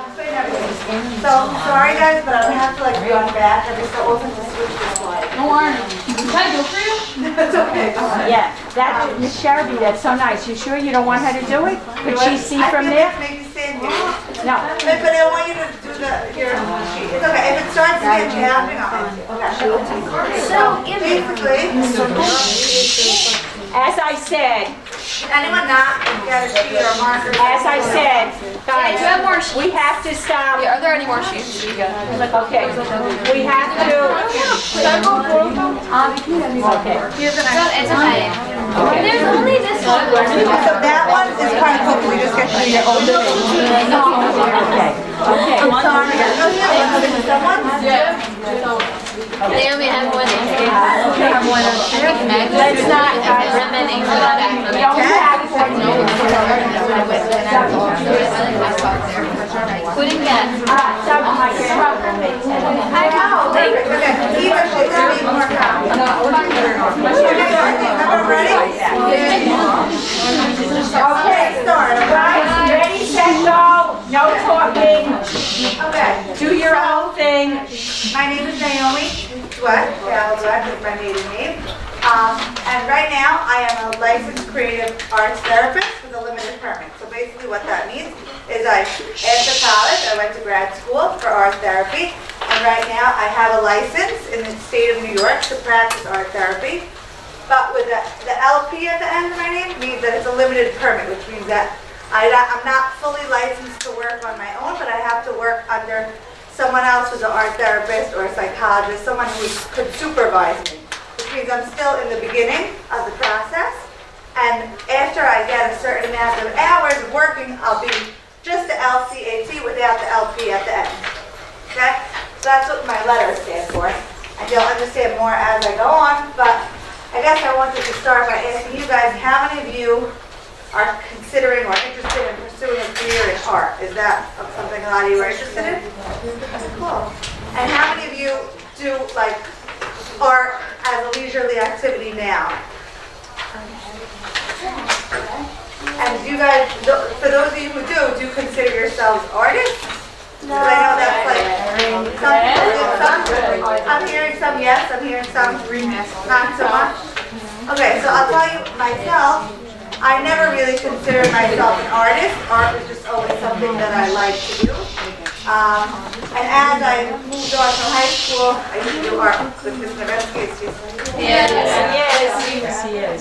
explain everything. So, sorry guys, but I'm gonna have to like run back every so often to switch the slide. No worries. Can I do it for you? It's okay, go ahead. Yeah, that's Miss Shelby, that's so nice. You sure you don't want her to do it? Could she see from there? I feel like maybe stand here. No. But I want you to do your sheet. It's okay, if it starts to get challenging, okay. So, basically, As I said, anyone not get a sheet or marker? as I said, Yeah, do you have more sheets? we have to stop. Yeah, are there any more sheets? Okay, we have to. Should I go through them? Okay. It's okay. There's only this one. So that one is kind of cool, we just get to your own living. Okay. Okay. I'm sorry. Someone? They only have one. Let's not. Recommending for that We only have Couldn't get. I know. Okay, Eva, she's gonna need more copies. Everyone ready? Okay, start, all right? Ready, set, go. No talking. Okay. Do your own thing. My name is Naomi Dweck, Dweck is my maiden name. And right now, I am a licensed creative arts therapist with a limited permit. So basically what that means is after college, I went to grad school for art therapy. And right now, I have a license in the state of New York to practice art therapy. But with the LP at the end of my name means that it's a limited permit, which means that I'm not fully licensed to work on my own, but I have to work under someone else who's an art therapist or a psychologist, someone who could supervise me, which means I'm still in the beginning of the process. And after I get a certain amount of hours of working, I'll be just the LCAT without the LP at the end. Okay? So that's what my letters stand for. And you'll understand more as I go on, but I guess I wanted to start by asking you guys, how many of you are considering or interested in pursuing a career in art? Is that something a lot of you are interested in? Cool. And how many of you do like art as a leisurely activity now? And do you guys, for those of you who do you consider yourselves artists? Because I know that's like, I'm hearing some yes, I'm hearing some not so much. Okay, so I'll tell you myself, I never really considered myself an artist. Art was just always something that I liked to do. And as I moved on from high school, I used to do art with Miss Novetsky. Yes.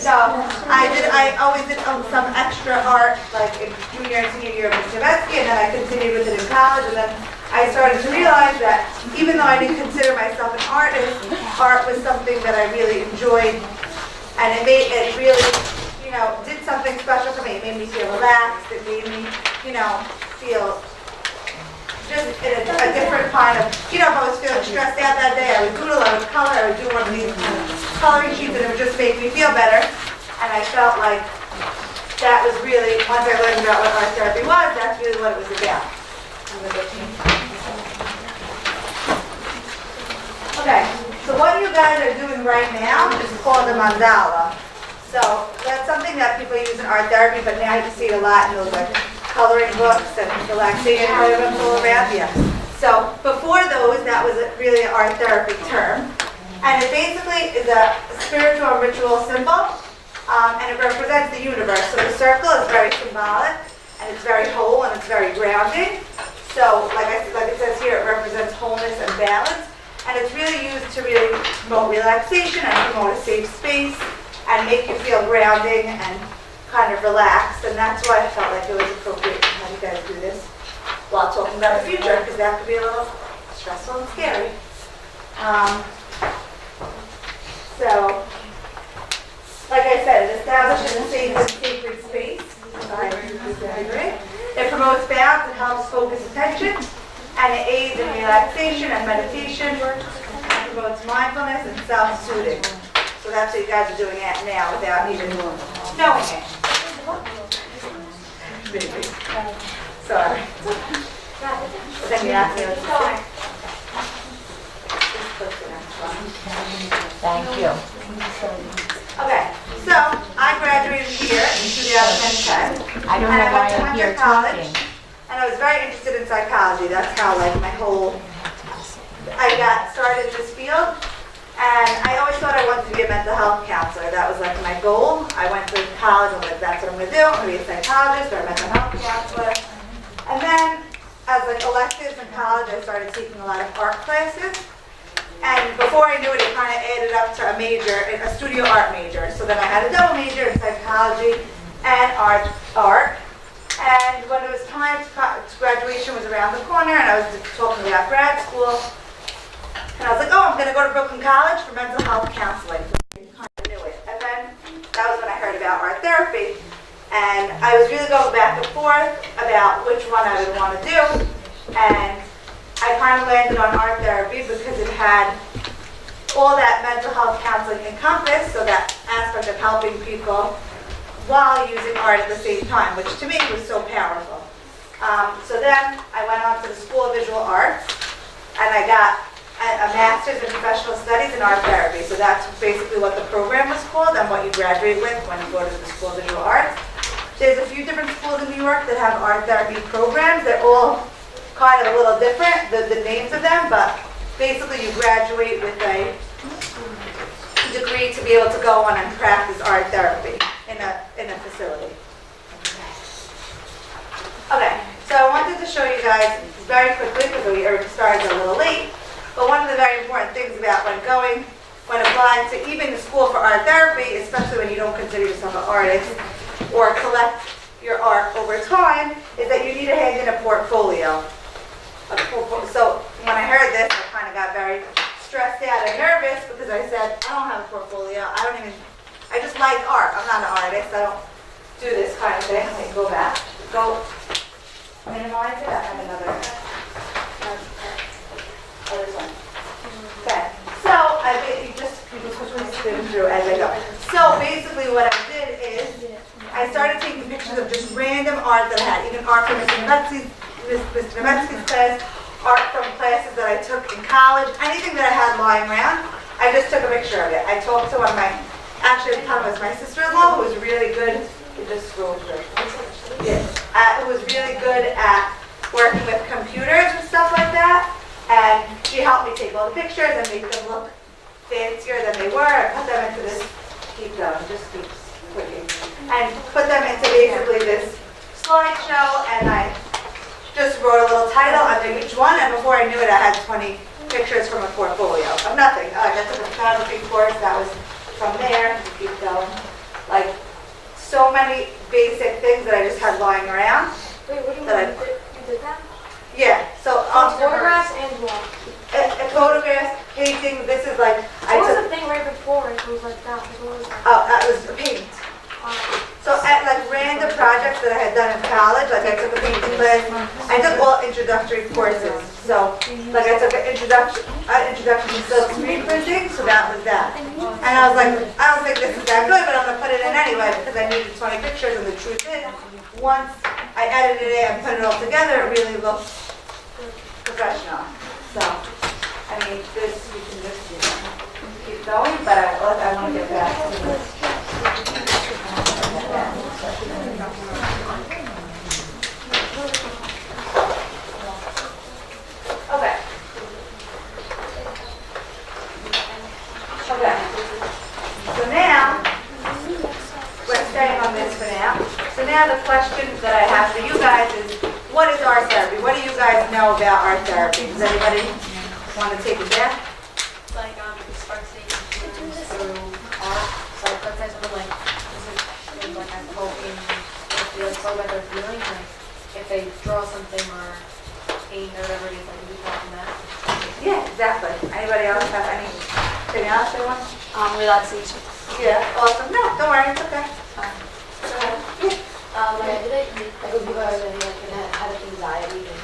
So I always did some extra art, like in junior and senior year of Miss Novetsky, and then I continued with it in college. And then I started to realize that even though I didn't consider myself an artist, art was something that I really enjoyed, and it really, did something special for me. It made me feel relaxed. It made me, feel just in a different kind of, if I was feeling stressed out that day, I would doodle, I would color, I would do one of these coloring sheets, and it would just make me feel better. And I felt like that was really, once I learned about what art therapy was, that's really what it was about. Okay, so what you guys are doing right now is called a mandala. So that's something that people use in art therapy, but now you can see it a lot in those like coloring books and relaxation programs all around you. So before those, that was really an art therapy term. And it basically is a spiritual and ritual symbol, and it represents the universe. So the circle is very symbolic, and it's very whole, and it's very grounding. So like it says here, it represents wholeness and balance. And it's really used to really promote relaxation and promote a safe space, and make you feel grounding and kind of relaxed. And that's why I felt like it was appropriate to have you guys do this while talking about the future, because that could be a little stressful and scary. So, like I said, it establishes a safe and sacred space. It promotes balance and helps focus attention, and it aids in relaxation and meditation, and promotes mindfulness and self-soothing. So that's what you guys are doing it now without even knowing it. Maybe. Sorry. But then you asked me what to say. Thank you. Okay, so I graduated here in 2010. I don't know why I'm here talking. And and I was very interested in psychology. That's how like I got started in this field. And I always thought I wanted to be a mental health counselor. That was like my goal. I went to college and was like, that's what I'm going to do. I'm going to be a psychologist or a mental health counselor. And then as like electives in college, I started taking a lot of art classes. And before I knew it, it kind of added up to a major, a studio art major. So then I had a double major in psychology and art. And when it was time graduation was around the corner and I was talking about grad school, and I was like, oh, I'm going to go to Brooklyn College for mental health counseling. I kind of knew it. And then that was when I heard about art therapy. And I was really going back and forth about which one I would want to do. And I kind of landed on art therapy because it had all that mental health counseling encompassed, so that aspect of helping people while using art at the same time, which to me was so powerful. So then I went on to the School of Visual Arts, and I got a master's in professional studies in art therapy. So that's basically what the program was called and what you graduate with when you go to the School of Visual Arts. There's a few different schools in New York that have art therapy programs. They're all kind of a little different, the names of them, but basically you graduate with a degree to be able to go on and practice art therapy in a facility. Okay, so I wanted to show you guys very quickly because we started a little late. But one of the very important things about when applying to even the school for art therapy, especially when you don't consider yourself an artist or collect your art over time, is that you need to hand in a portfolio. So when I heard this, I kind of got very stressed out and nervous because I said, I don't have a portfolio. I just like art. I'm not an artist. I don't do this kind of thing. Let me go back. Go minimize it. I have another. Oh, this one. Okay. So you just spin through as I go. So basically, what I did is I started taking pictures of just random art that I had, even art from Mr. Nemetsky's class, art from classes that I took in college, anything that I had lying around. I just took a picture of it. I talked to one of my, actually at the time it was my sister-in-law, who was really good. You just scroll through. Yeah. Who was really good at working with computers and stuff like that. And she helped me take all the pictures and make them look fancier than they were. I put them into this, keep going, just keep clicking. And put them into basically this slideshow, and I just wrote a little title under each one, and before I knew it, I had 20 pictures from a portfolio of nothing. I took a photography course, that was from there, keep going. Like, so many basic things that I just had lying around. Wait, what do you mean? You did that? Yeah, so Photographs and what? Photographs, paintings, this is like, What was the thing right before it was like that? What was that? oh, that was a paint. So at like random projects that I had done in college, like I took a painting class, I took all introductory courses. So like I took an introduction to silk screen printing, so that was that. And I was like, I don't think this is that good, but I'm gonna put it in anyway because I needed 20 pictures, and the truth is, once I edited it and put it all together, it really looked professional. So, I mean, this, you can just keep going, but I want to get back to this. Okay. So now, we're staying on this for now. So now the question that I have for you guys is, what is art therapy? What do you guys know about art therapy? Does anybody want to take it back? Like expressing feelings through art. So for example, like this is like I'm hoping they feel so what they're feeling. Like if they draw something or paint or whatever it is, like we talk from that. Yeah, exactly. Anybody else have anything else they want? Relaxation. Yeah, awesome. No, don't worry, it's okay. Like I did it. Like when people are really like having anxiety and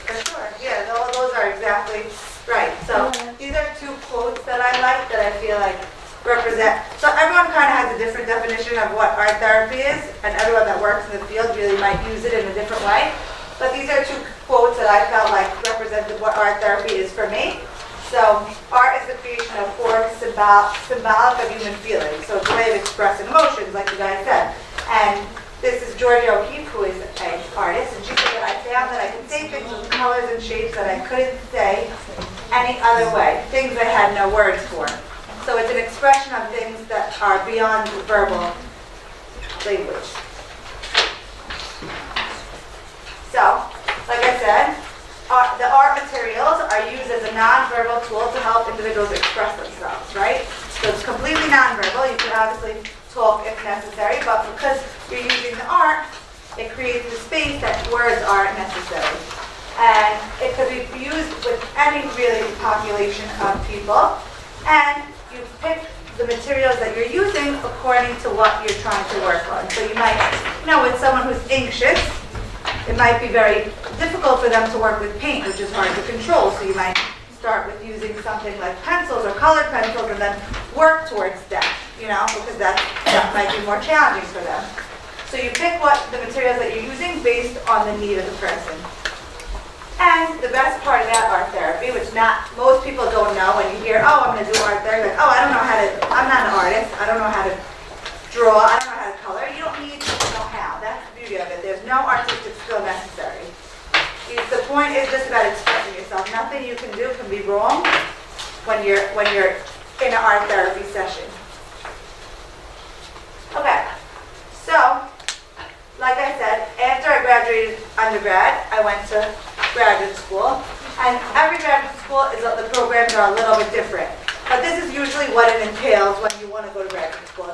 For sure. Yeah, those are exactly right. So these are two quotes that I like that I feel like represent. So everyone kind of has a different definition of what art therapy is, and everyone that works in the field really might use it in a different way. But these are two quotes that I felt like represented what art therapy is for me. So art is the creation of forms symbolic of human feelings. So it's a way of expressing emotions, like you guys said. And This is Georgia O'Keeffe, who is an artist, and she said that I found that I could say things with colors and shapes that I couldn't say any other way, things I had no words for. So it's an expression of things that are beyond verbal language. So, like I said, the art materials are used as a nonverbal tool to help individuals express themselves, right? So it's completely nonverbal. You can obviously talk if necessary, but because you're using the art, it creates the space that words aren't necessary. And it could be used with any really population of people. And you pick the materials that you're using according to what you're trying to work on. So you might, with someone who's anxious, it might be very difficult for them to work with paint, which is hard to control. So you might start with using something like pencils or colored pencils and then work towards that, because that might be more challenging for them. So you pick what the materials that you're using based on the need of the person. And the best part of that art therapy, which most people don't know when you hear, I'm going to do art therapy, like, I'm not an artist, I don't know how to draw, I don't know how to color. You don't need to know how. That's the beauty of it. There's no artistic skill necessary. The point is just about expressing yourself. Nothing you can do can be wrong when you're in an art therapy session. Okay, so like I said, after I graduated undergrad, I went to graduate school, and every graduate school the programs are a little bit different. But this is usually what it entails when you want to go to graduate school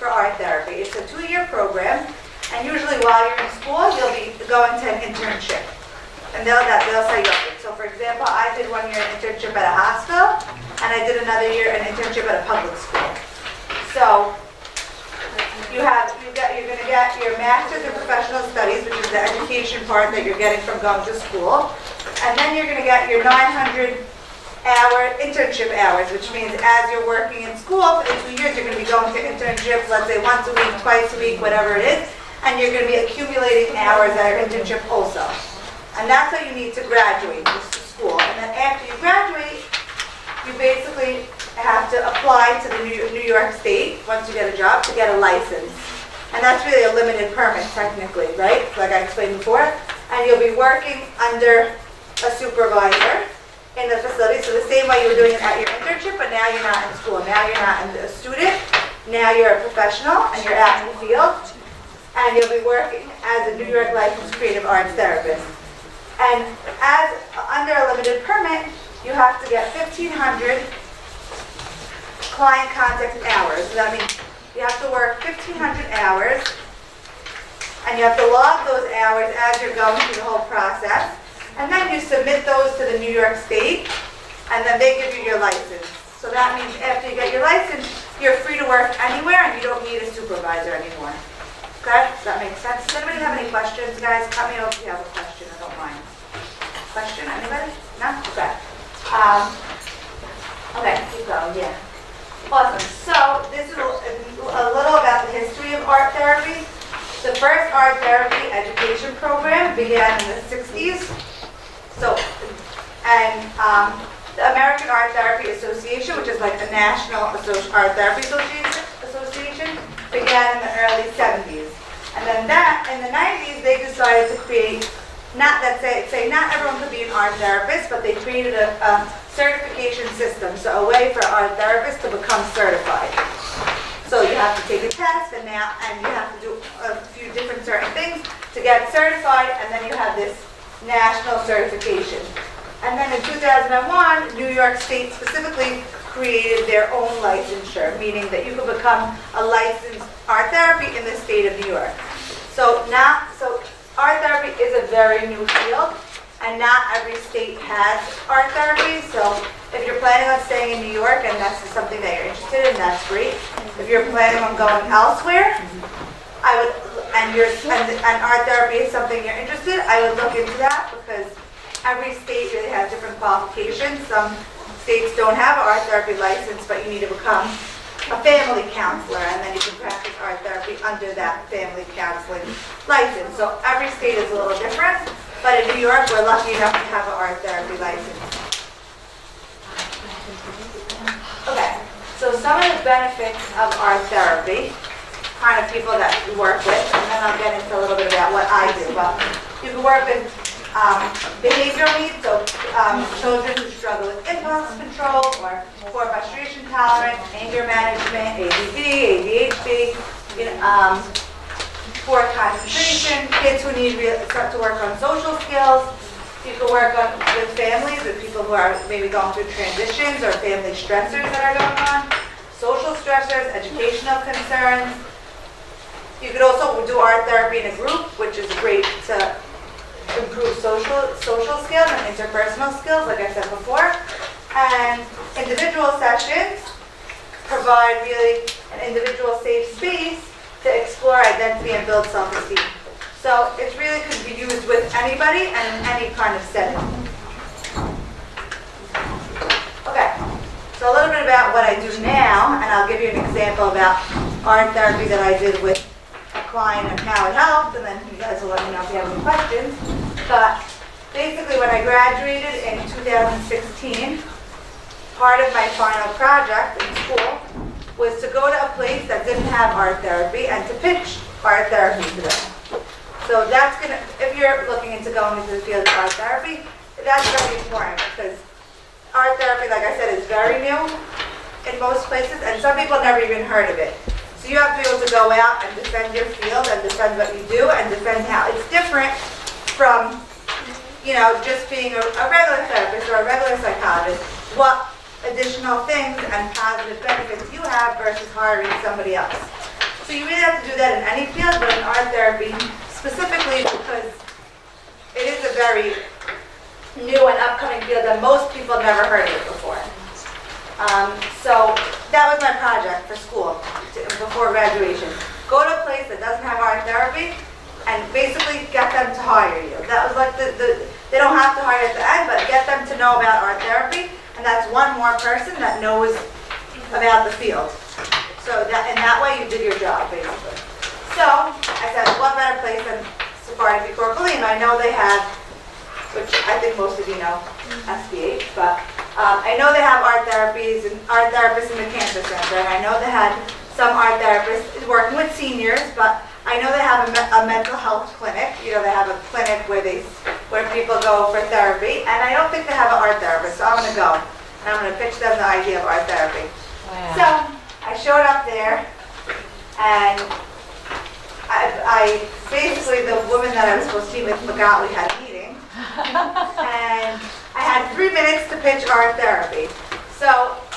for art therapy. It's a 2-year program, and usually while you're in school, you'll be going to an internship. And they'll set you up. So for example, I did 1 year an internship at a hospital, and I did another year an internship at a public school. So you're going to get your master's in professional studies, which is the education part that you're getting from going to school. And then you're going to get your 900-hour internship hours, which means as you're working in school for the 2 years, you're going to be going to internships, let's say once a week, twice a week, whatever it is, and you're going to be accumulating hours at your internship also. And that's what you need to graduate to school. And then after you graduate, you basically have to apply to the New York State, once you get a job, to get a license. And that's really a limited permit, technically, right? Like I explained before. And you'll be working under a supervisor in the facility. So the same way you were doing it at your internship, but now you're not in school. Now you're not a student. Now you're a professional, and you're out in the field. And you'll be working as a New York licensed creative arts therapist. And as under a limited permit, you have to get 1,500 client contact hours. So that means you have to work 1,500 hours, and you have to log those hours as you're going through the whole process. And then you submit those to the New York State, and then they give you your license. So that means after you get your license, you're free to work anywhere, and you don't need a supervisor anymore. Okay? Does that make sense? Does anybody have any questions, guys? Cut me off if you have a question. I don't mind. Question? Anybody? No? Okay. Okay, keep going. Yeah. Awesome. So this is a little about the history of art therapy. The first art therapy education program began in the 60s. So, and the American Art Therapy Association, which is like the National Art Therapy Association, began in the early 70s. And then in the 90s, they decided to create, not everyone could be an art therapist, but they created a certification system, so a way for art therapists to become certified. So you have to take a test, and you have to do a few different certain things to get certified, and then you have this national certification. And then in 2001, New York State specifically created their own licensure, meaning that you could become a licensed art therapy in the state of New York. So art therapy is a very new field, and not every state has art therapy. So if you're planning on staying in New York and that's something that you're interested in, that's great. If you're planning on going elsewhere, and art therapy is something you're interested, I would look into that, because every state really has different qualifications. Some states don't have an art therapy license, but you need to become a family counselor, and then you can practice art therapy under that family counseling license. So every state is a little different, but in New York, we're lucky enough to have an art therapy license. Okay, so some of the benefits of art therapy kind of people that we work with, and then I'll get into a little bit about what I do. But you can work with behavioral needs, so children who struggle with impulse control or poor frustration tolerance, anger management, ADD, ADHD, poor concentration, kids who need start to work on social skills. You can work with families, with people who are maybe going through transitions or family stressors that are going on, social stressors, educational concerns. You could also do art therapy in a group, which is great to improve social skills and interpersonal skills, like I said before. And individual sessions provide really an individual safe space to explore identity and build self-esteem. So it really could be used with anybody and in any kind of setting. Okay, so a little bit about what I do now, and I'll give you an example about art therapy that I did with a client and how it helped, and then you guys will let me know if you have any questions. But basically when I graduated in 2016, part of my final project in school was to go to a place that didn't have art therapy and to pitch art therapy to them. So that's gonna, if you're looking into going into the field of art therapy, that's very important because art therapy, like I said, is very new in most places, and some people never even heard of it. So you have to be able to go out and defend your field and defend what you do and defend how it's different from, just being a regular therapist or a regular psychologist. What additional things and positive benefits you have versus hiring somebody else. So you really have to do that in any field, but in art therapy specifically because it is a very new and upcoming field that most people never heard of it before. So that was my project for school before graduation. Go to a place that doesn't have art therapy and basically get them to hire you. That was like they don't have to hire at the end, but get them to know about art therapy, and that's one more person that knows about the field. So that way you did your job, basically. So I said, what better place than Sephardi Before Colleen? I know they have, which I think most of you know, SBH, but I know they have art therapists in the cancer center, and I know they had some art therapists working with seniors, but I know they have a mental health clinic. They have a clinic where people go for therapy, and I don't think they have an art therapist, so I'm going to go, and I'm going to pitch them the idea of art therapy. Wow. So I showed up there, and I basically, the woman that I was supposed to meet with forgot we had a meeting, and I had 3 minutes to pitch art therapy. So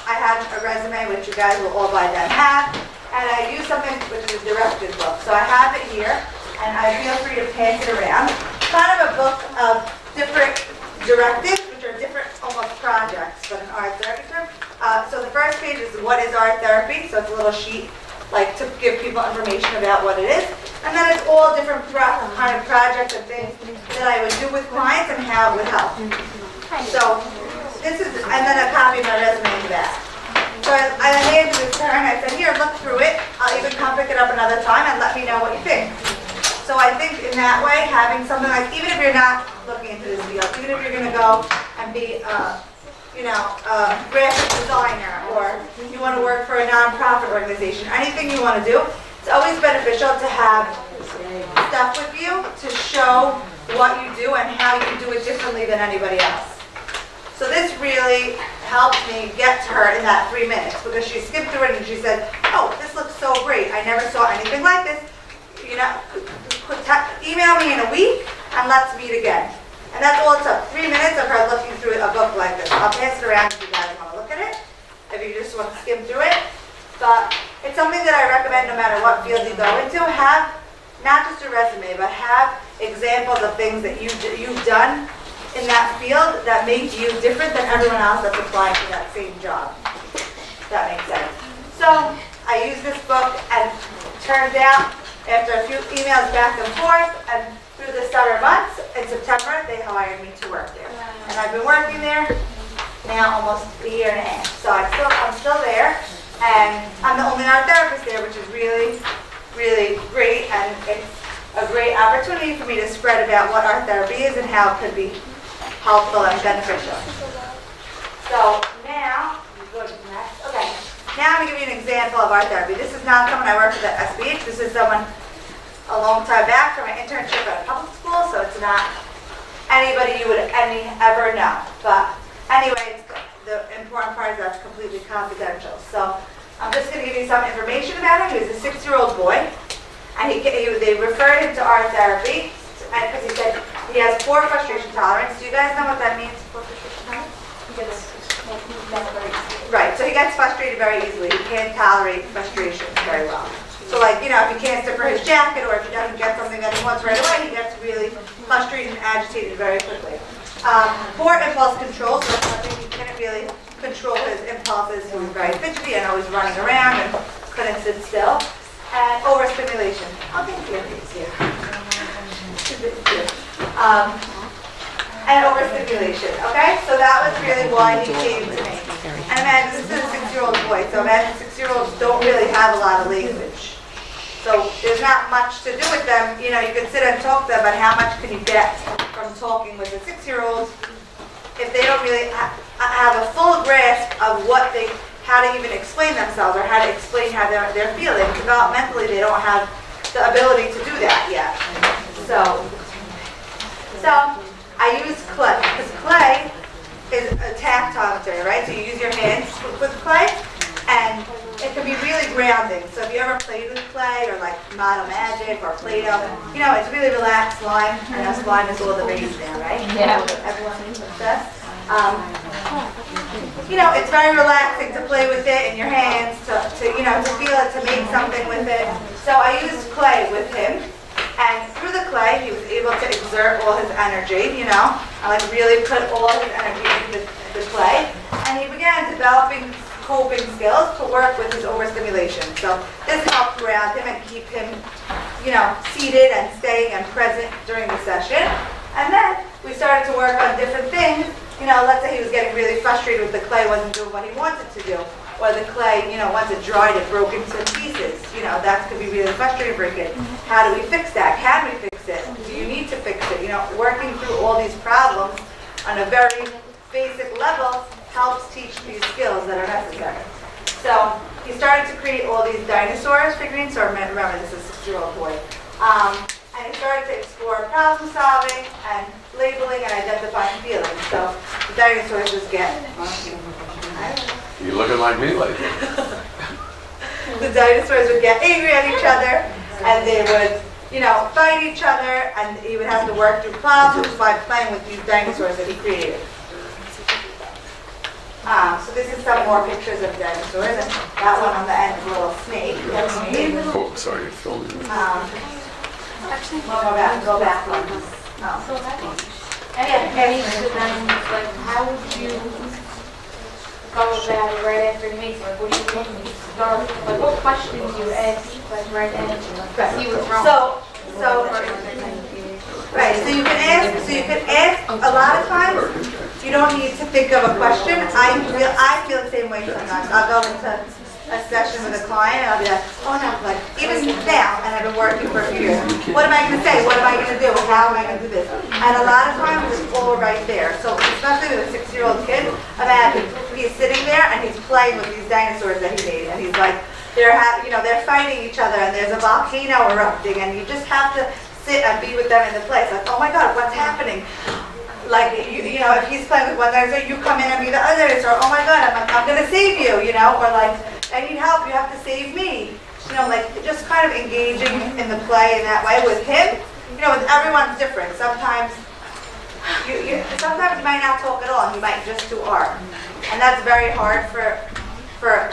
I had a resume, which you guys will all by then have, and I used something which is a directed book. So I have it here, and I feel free to pass it around. It's kind of a book of different directives, which are different almost projects, but an art therapy term. So the first page is what is art therapy, so it's a little sheet like to give people information about what it is. And then it's all different kind of projects and things that I would do with clients and how it would help. So this is, and then a copy of my resume in the back. So I handed this to her and I said, here, look through it. I'll even come pick it up another time and let me know what you think. So I think in that way, having something like, even if you're not looking into this field, even if you're going to go and be a graphic designer, or you want to work for a nonprofit organization, anything you want to do, it's always beneficial to have stuff with you to show what you do and how you do it differently than anybody else. So this really helped me get to her in that 3 minutes because she skipped through it and she said, oh, this looks so great. I never saw anything like this. Email me in a week and let's meet again. And that's all it took, 3 minutes of her looking through a book like this. I'll pass it around if you guys want to look at it, if you just want to skim through it. But it's something that I recommend no matter what field you go into. Have not just a resume, but have examples of things that you've done in that field that make you different than everyone else that's applying for that same job. If that makes sense. So I used this book, and it turned out after a few emails back and forth and through the summer months, in September, they hired me to work there. And I've been working there now almost a year and a half. So I'm still there, and I'm the only art therapist there, which is really, really great, and it's a great opportunity for me to spread about what art therapy is and how it could be helpful and beneficial. So now, go to the next. Okay, Now I'm going to give you an example of art therapy. This is not someone I worked with at SBH. This is someone a long time back from an internship at a public school, so it's not anybody you would ever know. But anyway, the important part is that's completely confidential. So I'm just going to give you some information about him. He was a 6-year-old boy, and they referred him to art therapy because he said he has poor frustration tolerance. Do you guys know what that means? Poor frustration tolerance? Right, so he gets frustrated very easily. He can't tolerate frustration very well. So like, you know, if he can't zipper his jacket or if he doesn't get something that he wants right away, he gets really frustrated and agitated very quickly. Poor impulse control, so that's something he couldn't really control his impulses. He was very fidgety and always running around and couldn't sit still. And overstimulation. Oh, thank you. And overstimulation, okay? So that was really why he came to me. And imagine, this is a 6-year-old boy, so imagine 6-year-olds don't really have a lot of language. So there's not much to do with them. You know, you can sit and talk to them, but how much can you get from talking with a 6-year-old if they don't really have a full grasp of how to even explain themselves or how to explain how they're feeling. Developmentally, they don't have the ability to do that yet. So I use clay, because clay is a tactometry, right? So you use your hands with clay, and it can be really grounding. So if you ever played with clay or like Model Magic or Play-Doh, you know, it's really relaxed slime. I know slime is all the rage now, right? Yeah. Everyone's obsessed. You know, it's very relaxing to play with it in your hands, to feel it, to make something with it. So I used clay with him. And through the clay, he was able to exert all his energy, you know, and like really put all his energy into the clay. And he began developing coping skills to work with his overstimulation. So this helped ground him and keep him, you know, seated and staying and present during the session. And then we started to work on different things. You know, let's say he was getting really frustrated with the clay, wasn't doing what he wanted to do. Or the clay, you know, once it dried, it broke into pieces. You know, that could be really frustrating for a kid. How do we fix that? Can we fix it? Do you need to fix it? You know, working through all these problems on a very basic level helps teach these skills that are necessary. So he started to create all these dinosaurs figurines. So remember, this is a 6-year-old boy. And he started to explore problem solving and labeling and identifying feelings. So the dinosaurs just get... You're looking like me lately. The dinosaurs would get angry at each other, and they would, you know, fight each other, and he would have to work through problems by playing with these dinosaurs that he created. So this is some more pictures of dinosaurs, and that one on the end is a little snake. Oh, sorry, you're filming me. Go back one. So like, how would you go about it right after he makes it? Like, what do you start? Like, what questions do you ask? Like, right then, see what's wrong. Right. So you can ask. A lot of times, you don't need to think of a question. I feel the same way sometimes. I'll go into a session with a client and I'll be like, oh no, like even now, and I've been working for a few years. What am I going to say? What am I going to do? How am I going to do this? And a lot of times it's all right there. So especially with a 6-year-old kid, imagine he's sitting there and he's playing with these dinosaurs that he made, and he's like, they're fighting each other, and there's a volcano erupting, and you just have to sit and be with them in the place. Like, oh my God, what's happening? Like, you know, if he's playing with one dinosaur, you come in and be the other dinosaur. Oh my God, I'm going to save you, you know? Or like, I need help, you have to save me. You know, like, just kind of engaging in the play in that way. With him, you know, with everyone's different. Sometimes you might not talk at all, and you might just do art. And that's very hard for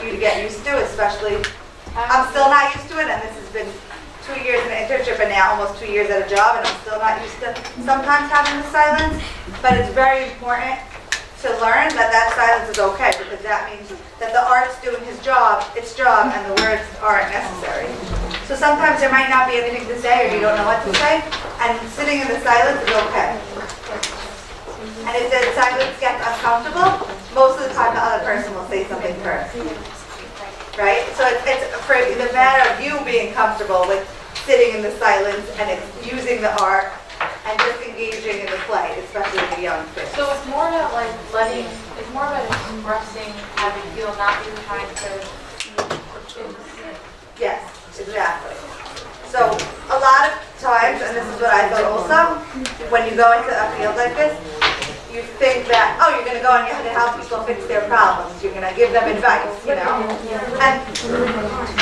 you to get used to, especially, I'm still not used to it, and this has been 2 years in an internship and now almost 2 years at a job, and I'm still not used to sometimes having the silence. But it's very important to learn that silence is okay, because that means that the art's doing its job, and the words aren't necessary. So sometimes there might not be anything to say, or you don't know what to say, and sitting in the silence is okay. And if the silence gets uncomfortable, most of the time the other person will say something first. Right? So it's for the matter of you being comfortable with sitting in the silence and using the art and just engaging in the play, especially with the young kids. So it's more about like it's more about expressing how you feel, not even trying to what I thought also. When you go into a field like this, you think that, oh, you're going to go and you're going to help people fix their problems. You're going to give them advice, you know? And,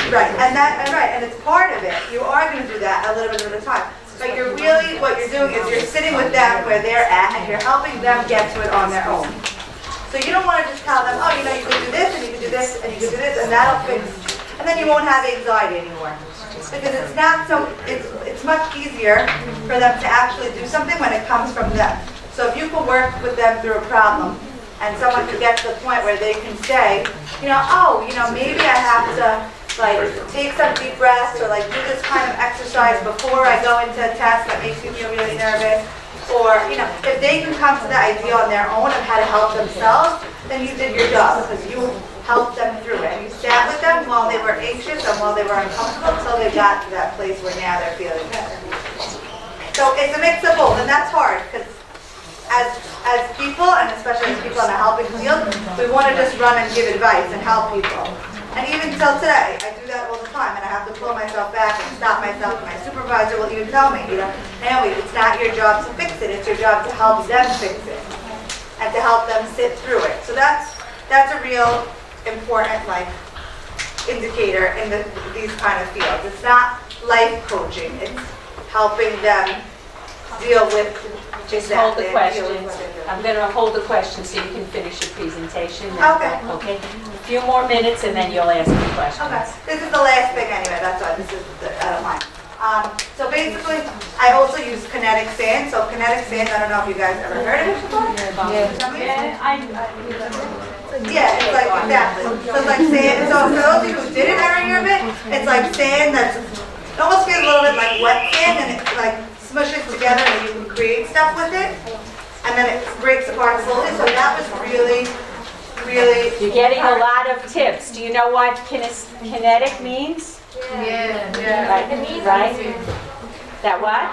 and it's part of it. You are going to do that a little bit at a time. But you're really, what you're doing is you're sitting with them where they're at and you're helping them get to it on their own. So you don't want to just tell them, oh, you know, you can do this and you can do this and you can do this and that'll fix. And then you won't have anxiety anymore. Because it's not so, it's much easier for them to actually do something when it comes from them. So if you can work with them through a problem and someone can get to the point where they can say, you know, oh, you know, maybe I have to like take some deep breaths or like do this kind of exercise before I go into a test that makes me feel really nervous. Or, you know, if they can come to the idea on their own of how to help themselves, then you did your job because you helped them through it. You sat with them while they were anxious and while they were uncomfortable until they got to that place where now they're feeling better. So it's a mix of both, and that's hard because as people, and especially as people in a helping field, we want to just run and give advice and help people. And even till today, I do that all the time, and I have to pull myself back and stop myself. And my supervisor will even tell me, you know, Naomi, it's not your job to fix it, it's your job to help them fix it and to help them sit through it. So that's a real important like indicator in these kind of fields. It's not life coaching, it's helping them deal with Just hold the question. I'm going to hold the question so you can finish your presentation. Okay. Okay. A few more minutes and then you'll ask me questions. Okay. This is the last thing anyway, that's why this is mine. So basically, I also use kinetic sand. So kinetic sand, I don't know if you guys ever heard of it before? Yeah, it's like, exactly. So it's like sand. So for those of you who didn't ever hear of it, it's like sand that's, it almost feels a little bit like wet sand and it like smushes together and you can create stuff with it. And then it breaks apart slowly. So that was really You're getting a lot of tips. Do you know what kinetic means? Yeah. Right? That what?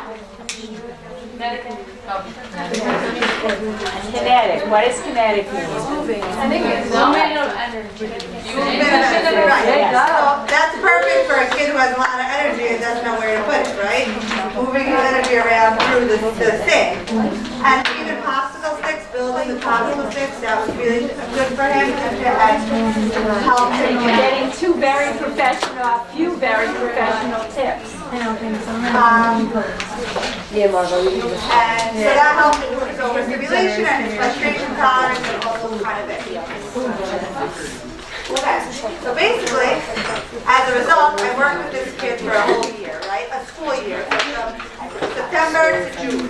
Kinetic. What does kinetic mean? I think it's movement of energy. Right. So that's perfect for a kid who has a lot of energy and doesn't know where to put it, right? Moving his energy around through the thing. And even popsicle sticks, building the popsicle sticks, that was really good for him and helped him. You're getting few very professional tips. And so that helped with his overstimulation and his frustration tolerance and all those kind of things. Okay, so basically, as a result, I worked with this kid for a whole year, right? A school year, from September to June.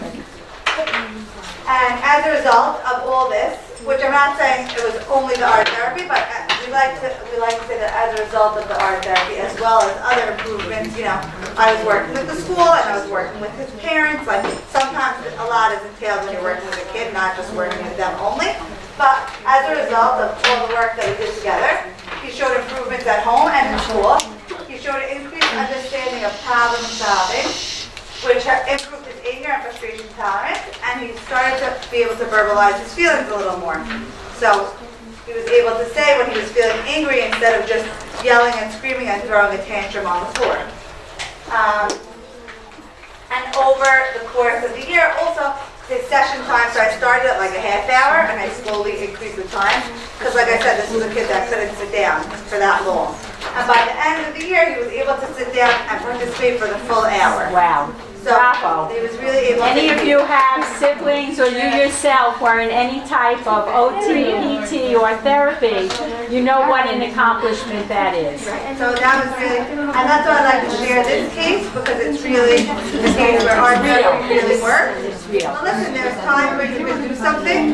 And as a result of all this, which I'm not saying it was only the art therapy, but we like to say that as a result of the art therapy, as well as other improvements, you know, I was working with the school and I was working with his parents. Like sometimes a lot is entailed when you're working with a kid, not just working with them only. But as a result of all the work that we did together, he showed improvements at home and in school. He showed an increased understanding of problem solving, which improved his anger and frustration tolerance, and he started to be able to verbalize his feelings a little more. So he was able to say when he was feeling angry instead of just yelling and screaming and throwing a tantrum on the floor. And over the course of the year, also his session time, so I started at like a half hour and I slowly increased the time, because like I said, this was a kid that couldn't sit down for that long. And by the end of the year, he was able to sit down and participate for the full hour. Wow. So Bravo. he was really able to... Any of you have siblings or you yourself were in any type of OT, PT, or therapy, you know what an accomplishment that is. Right. So that was really... And that's why I like to share this case, because it's really the case where art therapy really works. It's real. Well, listen, there's times where you can do something.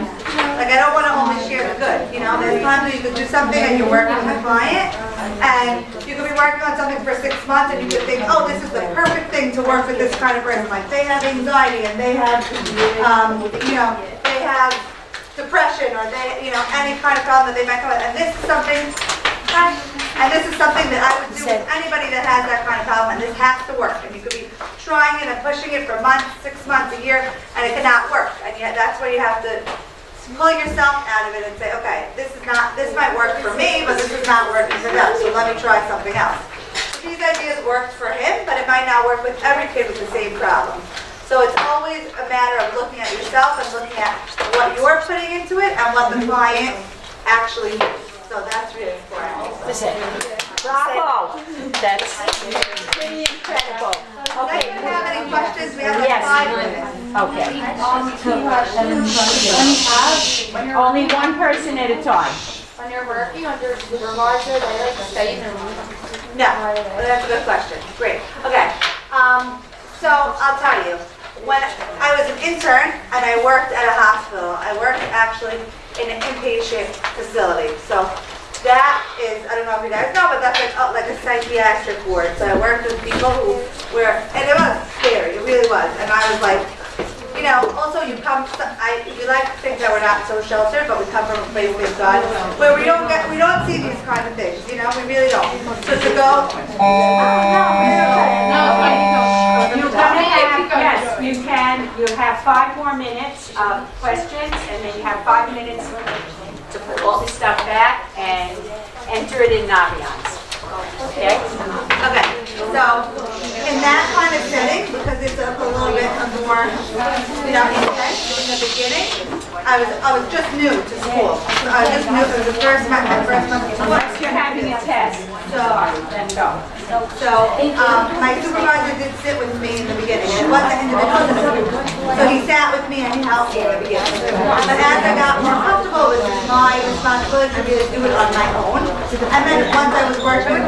Like, I don't want to only share the good, you know? There's times where you can do something and you're working with a client, and you could be working on something for 6 months, and you could think, oh, this is the perfect thing to work with this kind of person. Like, they have anxiety, and they have, you know, they have depression, or they, you know, any kind of problem that they might come with. And this is something, and this is something that I would do with anybody that has that kind of problem, and this has to work. And you could be trying it and pushing it for months, 6 months, a year, and it cannot work. And yet that's where you have to pull yourself out of it and say, okay, this might work for me, but this is not working for them, so let me try something else. These ideas worked for him, but it might not work with every kid with the same problem. So it's always a matter of looking at yourself and looking at what you're putting into it and what the client actually needs. So that's really important. Bravo. That's pretty incredible. If Okay. you have any questions, we have like Yes. 5 minutes. Okay. Only one person at a time. When you're working under supervisor, they like stay in the room. No, well, that's a good question. Great. Okay. So I'll tell you, when I was an intern and I worked at a hospital, I worked actually in an inpatient facility. So that is, I don't know if you guys know, but that's like a psychiatric ward. So I worked with people who were, and it was scary. It really was. And I was like, you know, also you like to think that we're not so sheltered, but we come from a place, thank God, where we don't see these kind of things, you know, we really don't. So to go, You can, you have 5 more minutes of questions, and then you have 5 minutes to put all this stuff back and enter it in Naviance. Okay? okay, so in that kind of setting, because it's a little bit more, you know, intense in the beginning, I was just new to school. So I was just new, it was the first month of school. Unless you're having a test. Sorry, then go. So, my supervisor did sit with me in the beginning. It wasn't individual. So he sat with me and he helped me in the beginning. But as I got more comfortable with my responsibility to really do it on my own, and then once I was working with